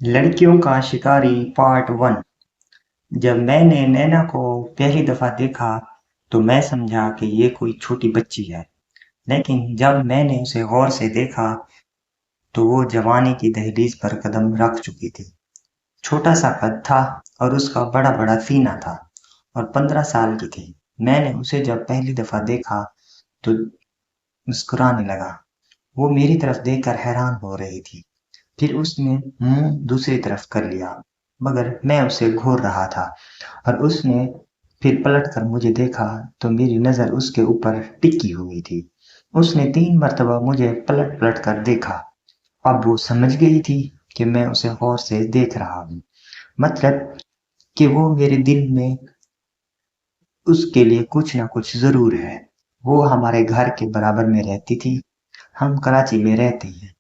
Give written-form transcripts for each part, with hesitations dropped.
लड़कियों का शिकारी पार्ट वन। जब मैंने नैना को पहली दफा देखा तो मैं समझा कि ये कोई छोटी बच्ची है। लेकिन जब मैंने उसे गौर से देखा तो वो जवानी की दहलीज पर कदम रख चुकी थी। छोटा सा कद था और उसका बड़ा बड़ा सीना था और 15 साल की थी। मैंने उसे जब पहली दफा देखा तो मुस्कुराने लगा। वो मेरी तरफ देखकर हैरान हो रही थी। फिर उसने मुंह दूसरी तरफ कर लिया, मगर मैं उसे घूर रहा था और उसने फिर पलटकर मुझे देखा तो मेरी नजर उसके ऊपर टिकी हुई थी। उसने 3 मर्तबा मुझे पलट पलट कर देखा। अब वो समझ गई थी कि मैं उसे गौर से देख रहा हूँ, मतलब कि वो मेरे दिल में उसके लिए कुछ ना कुछ जरूर है। वो हमारे घर के बराबर में रहती थी। हम कराची में रहते हैं।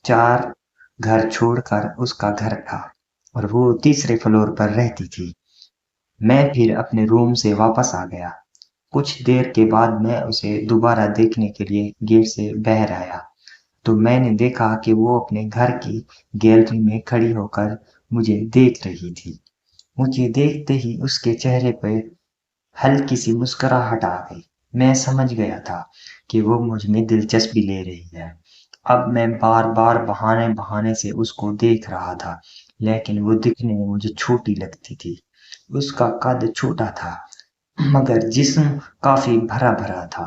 4 घर छोड़कर उसका घर था और वो तीसरे फ्लोर पर रहती थी। मैं फिर अपने रूम से वापस आ गया। कुछ देर के बाद मैं उसे दोबारा देखने के लिए गेट से बाहर आया तो मैंने देखा कि वो अपने घर की गैलरी में खड़ी होकर मुझे देख रही थी। मुझे देखते ही उसके चेहरे पर हल्की सी मुस्कुराहट आ गई। मैं समझ गया था कि वो मुझ में दिलचस्पी ले रही है। अब मैं बार बार बहाने बहाने से उसको देख रहा था, लेकिन वो दिखने में मुझे छोटी लगती थी। उसका कद छोटा था, मगर जिस्म काफी भरा भरा था।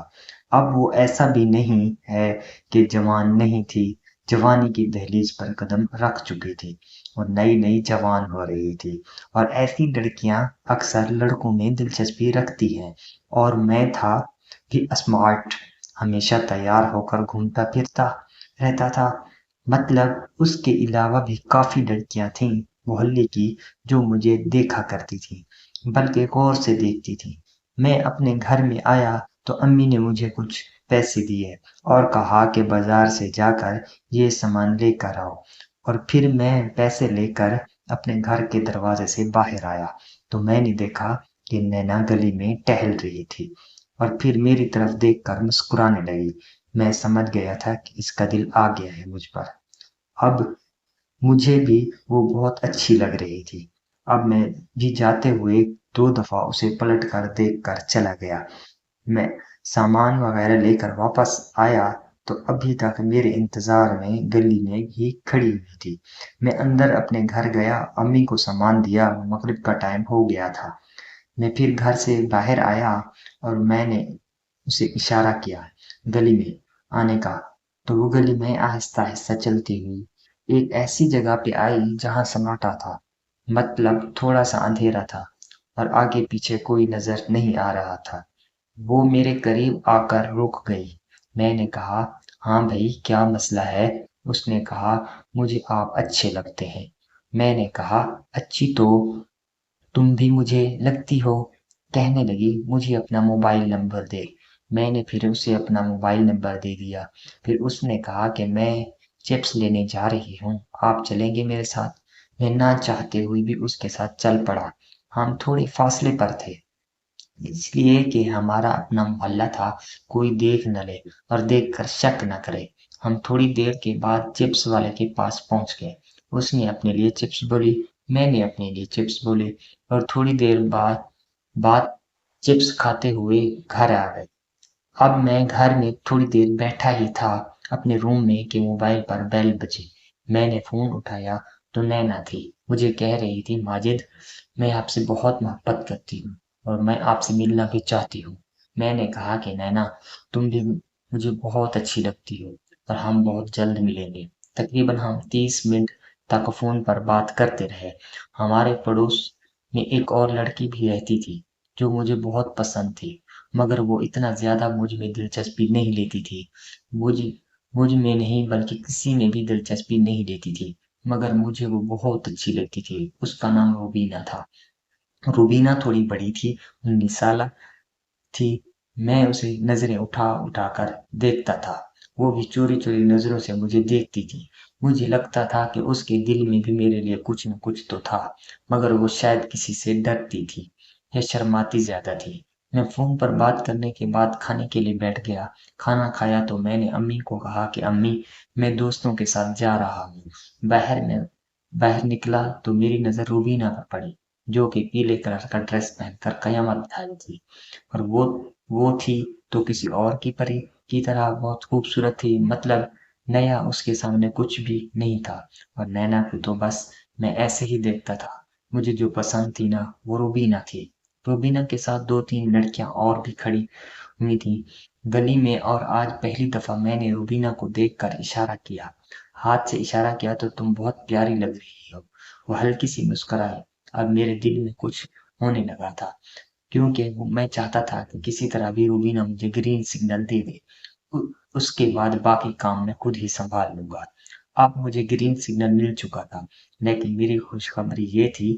अब वो ऐसा भी नहीं है कि जवान नहीं थी। जवानी की दहलीज पर कदम रख चुकी थी और नई नई जवान हो रही थी। और ऐसी लड़कियां अक्सर लड़कों में दिलचस्पी रखती हैं। और मैं था भी स्मार्ट, हमेशा तैयार होकर घूमता फिरता रहता था। मतलब उसके अलावा भी काफी लड़कियां थीं मोहल्ले की जो मुझे देखा करती थी, बल्कि गौर से देखती थी। मैं अपने घर में आया तो अम्मी ने मुझे कुछ पैसे दिए और कहा कि बाजार से जाकर ये सामान लेकर आओ। और फिर मैं पैसे लेकर अपने घर के दरवाजे से बाहर आया तो मैंने देखा कि नैना गली में टहल रही थी और फिर मेरी तरफ देखकर मुस्कुराने लगी। मैं समझ गया था कि इसका दिल आ गया है मुझ पर। अब मुझे भी वो बहुत अच्छी लग रही थी। अब मैं भी जाते हुए 2 दफा उसे पलट कर देख कर चला गया। मैं सामान वगैरह लेकर वापस आया तो अभी तक मेरे इंतजार में गली में ही खड़ी हुई थी। मैं अंदर अपने घर गया, अम्मी को सामान दिया। मगरिब का टाइम हो गया था। मैं फिर घर से बाहर आया और मैंने उसे इशारा किया गली में आने का। तो वो गली में आहिस्ता आहिस्ता चलती हुई एक ऐसी जगह पे आई जहां सन्नाटा था, मतलब थोड़ा सा अंधेरा था और आगे पीछे कोई नजर नहीं आ रहा था। वो मेरे करीब आकर रुक गई। मैंने कहा, हाँ भाई, क्या मसला है? उसने कहा, मुझे आप अच्छे लगते हैं। मैंने कहा, अच्छी तो तुम भी मुझे लगती हो। कहने लगी, मुझे अपना मोबाइल नंबर दे। मैंने फिर उसे अपना मोबाइल नंबर दे दिया। फिर उसने कहा कि मैं चिप्स लेने जा रही हूँ, आप चलेंगे मेरे साथ? मैं ना चाहते हुए भी उसके साथ चल पड़ा। हम थोड़े फासले पर थे, इसलिए कि हमारा अपना मोहल्ला था, कोई देख न ले और देखकर शक न करे। हम थोड़ी देर के बाद चिप्स वाले के पास पहुंच गए। उसने अपने लिए चिप्स बोली, मैंने अपने लिए चिप्स बोले और थोड़ी देर बाद चिप्स खाते हुए घर आ गए। अब मैं घर में थोड़ी देर बैठा ही था अपने रूम में कि मोबाइल पर बेल बजी। मैंने फोन उठाया तो नैना थी। मुझे कह रही थी, माजिद, मैं आपसे बहुत मोहब्बत करती हूँ और मैं आपसे मिलना भी चाहती हूँ। मैंने कहा कि नैना, तुम भी मुझे बहुत अच्छी लगती हो और हम बहुत जल्द मिलेंगे। तकरीबन हम 30 मिनट तक फोन पर बात करते रहे। हमारे पड़ोस में एक और लड़की भी रहती थी जो मुझे बहुत पसंद थी, मगर वो इतना ज्यादा मुझ में दिलचस्पी नहीं लेती थी। मुझ मुझ में नहीं बल्कि किसी में भी दिलचस्पी नहीं लेती थी, मगर मुझे वो बहुत अच्छी लगती थी। उसका नाम रूबीना था। रूबीना थोड़ी बड़ी थी, 19 साल थी। मैं उसे नजरें उठा उठा कर देखता था। वो भी चोरी चोरी नजरों से मुझे देखती थी। मुझे लगता था कि उसके दिल में भी मेरे लिए कुछ न कुछ तो था, मगर वो शायद किसी से डरती थी या शर्माती ज्यादा थी। मैं फोन पर बात करने के बाद खाने के लिए बैठ गया। खाना खाया तो मैंने अम्मी को कहा कि अम्मी, मैं दोस्तों के साथ जा रहा हूँ। बाहर में बाहर निकला तो मेरी नज़र रूबीना पर पड़ी, जो कि पीले कलर का ड्रेस पहनकर कयामत बिठाई थी। और वो थी तो किसी और की परी की तरह बहुत खूबसूरत थी, मतलब नया उसके सामने कुछ भी नहीं था। और नैना को तो बस मैं ऐसे ही देखता था। मुझे जो पसंद थी ना वो रूबीना थी। रूबीना के साथ 2-3 लड़कियां और भी खड़ी हुई थी गली में, और आज पहली दफा मैंने रूबीना को देखकर इशारा किया, हाथ से इशारा किया, तो तुम बहुत प्यारी लग रही हो। वो हल्की सी मुस्कुराई और मेरे दिल में कुछ होने लगा था, क्योंकि मैं चाहता था कि किसी तरह भी रूबीना मुझे ग्रीन सिग्नल दे दे। उसके बाद बाकी काम मैं खुद ही संभाल लूंगा। अब मुझे ग्रीन सिग्नल मिल चुका था, लेकिन मेरी खुशखबरी ये थी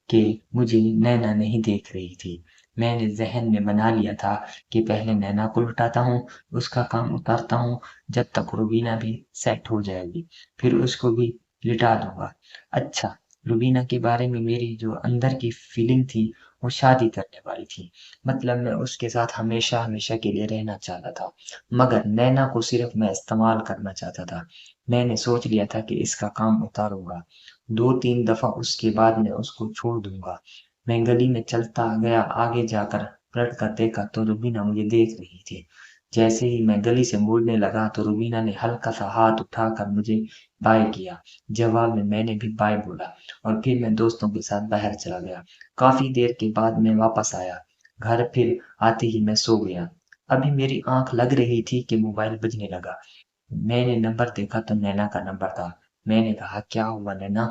कि मुझे नैना नहीं देख रही थी। मैंने ज़हन में बना लिया था कि पहले नैना को लौटाता हूँ, उसका काम उतारता हूँ, जब तक रुबीना भी सेट हो जाएगी, फिर उसको भी लिटा दूँगा। अच्छा, रुबीना के बारे में मेरी जो अंदर की फीलिंग थी, वो शादी करने वाली थी। मतलब मैं उसके साथ हमेशा-हमेशा के लिए रहना चाहता था, मगर नैना को सिर्फ़ मैं इस्तेमाल करना चाहता था। मैंने सोच लिया था कि इसका काम उतारूँगा। 2-3 दफ़ा उसके बाद मैं उसको छोड़ दूँगा। मैं गली में चलता गया, आगे जाकर पलट कर देखा तो रुबीना मुझे देख रही थी। जैसे ही मैं गली से मुड़ने लगा तो रुबीना ने हल्का सा हाथ उठाकर मुझे बाय किया। जवाब में मैंने भी बाय बोला और फिर मैं दोस्तों के साथ बाहर चला गया। काफ़ी देर के बाद मैं वापस आया। घर फिर आते ही मैं सो गया। अभी मेरी आँख लग रही थी कि मोबाइल बजने लगा। मैंने नंबर देखा तो नैना का नंबर था। मैंने कहा, क्या हुआ नैना?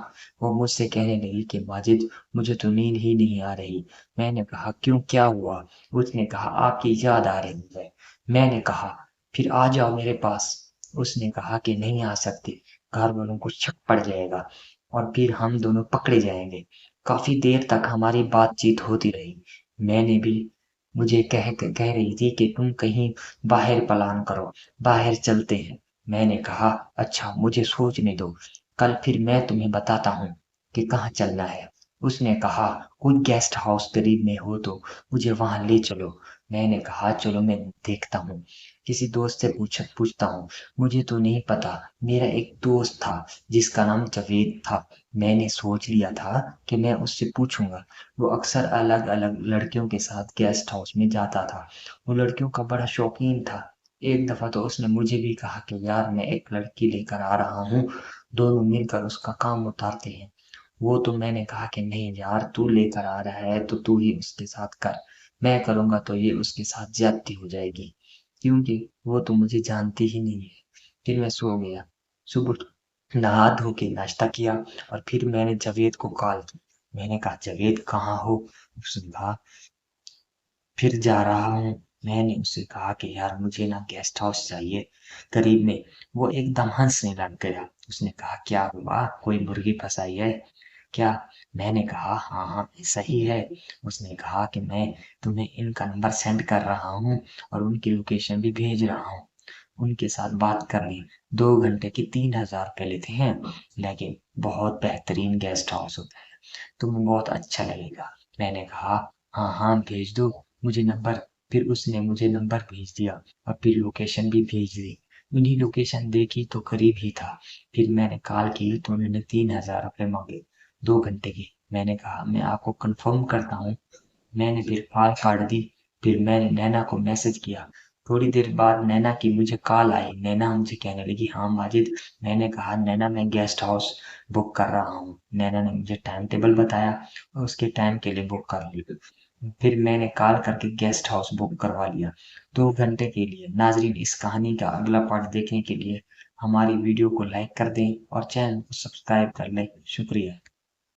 वो मुझसे कहने लगी कि माजिद, मुझे तो नींद ही नहीं आ रही। मैंने कहा, क्यों, क्या हुआ? उसने कहा, आपकी याद आ रही है। मैंने कहा, फिर आ जाओ मेरे पास। उसने कहा कि नहीं आ सकती, घर वालों को शक पड़ जाएगा और फिर हम दोनों पकड़े जाएंगे। काफी देर तक हमारी बातचीत होती रही। मैंने भी मुझे कह रही थी कि तुम कहीं बाहर प्लान करो, बाहर चलते हैं। मैंने कहा, अच्छा मुझे सोचने दो, कल फिर मैं तुम्हें बताता हूँ कि कहाँ चलना है। उसने कहा, कोई गेस्ट हाउस करीब में हो तो मुझे वहां ले चलो। मैंने कहा, चलो मैं देखता हूँ, किसी दोस्त से पूछता हूँ। मुझे तो नहीं पता, मेरा एक दोस्त था जिसका नाम जावेद था। मैंने सोच लिया था कि मैं उससे पूछूंगा। वो अक्सर अलग अलग लड़कियों के साथ गेस्ट हाउस में जाता था। वो लड़कियों का बड़ा शौकीन था। एक दफा तो उसने मुझे भी कहा कि यार मैं एक लड़की लेकर आ रहा हूँ, दोनों मिलकर उसका काम उतारते हैं। वो तो मैंने कहा कि नहीं यार, तू लेकर आ रहा है तो तू ही उसके साथ कर, मैं करूंगा तो ये उसके साथ ज्यादती हो जाएगी, क्योंकि वो तो मुझे जानती ही नहीं है। फिर मैं सो गया। सुबह नहा धो के नाश्ता किया और फिर मैंने जावेद को कॉल की। मैंने कहा, जावेद कहाँ हो? उसने कहा, फिर जा रहा हूँ। मैंने उससे कहा कि यार मुझे ना गेस्ट हाउस चाहिए करीब में। वो एकदम हंसने लग गया। उसने कहा, क्या हुआ, कोई मुर्गी फंसाई है क्या? मैंने कहा, हाँ हाँ ऐसा ही है। उसने कहा कि मैं तुम्हें इनका नंबर सेंड कर रहा हूँ और उनकी लोकेशन भी भेज रहा हूँ। उनके साथ बात कर ली। 2 घंटे की 3,000 रुपये लेते हैं, लेकिन बहुत बेहतरीन गेस्ट हाउस होता है, तुम्हें बहुत अच्छा लगेगा। मैंने कहा, हाँ हाँ भेज दो मुझे नंबर। फिर उसने मुझे नंबर भेज दिया और फिर लोकेशन भी भेज दी। उन्हीं लोकेशन देखी तो करीब ही था। फिर मैंने कॉल की तो उन्होंने 3,000 रुपये मांगे, 2 घंटे की। मैंने कहा, मैं आपको कंफर्म करता हूँ। मैंने फिर कॉल काट दी। फिर मैंने नैना को मैसेज किया। थोड़ी देर बाद नैना की मुझे कॉल आई। नैना मुझे कहने लगी, हाँ माजिद। मैंने कहा, नैना मैं गेस्ट हाउस बुक कर रहा हूँ। नैना ने मुझे टाइम टेबल बताया और उसके टाइम के लिए बुक कर लिया। फिर मैंने कॉल करके गेस्ट हाउस बुक करवा लिया 2 घंटे के लिए। नाजरीन, इस कहानी का अगला पार्ट देखने के लिए हमारी वीडियो को लाइक कर दें और चैनल को सब्सक्राइब कर लें। शुक्रिया।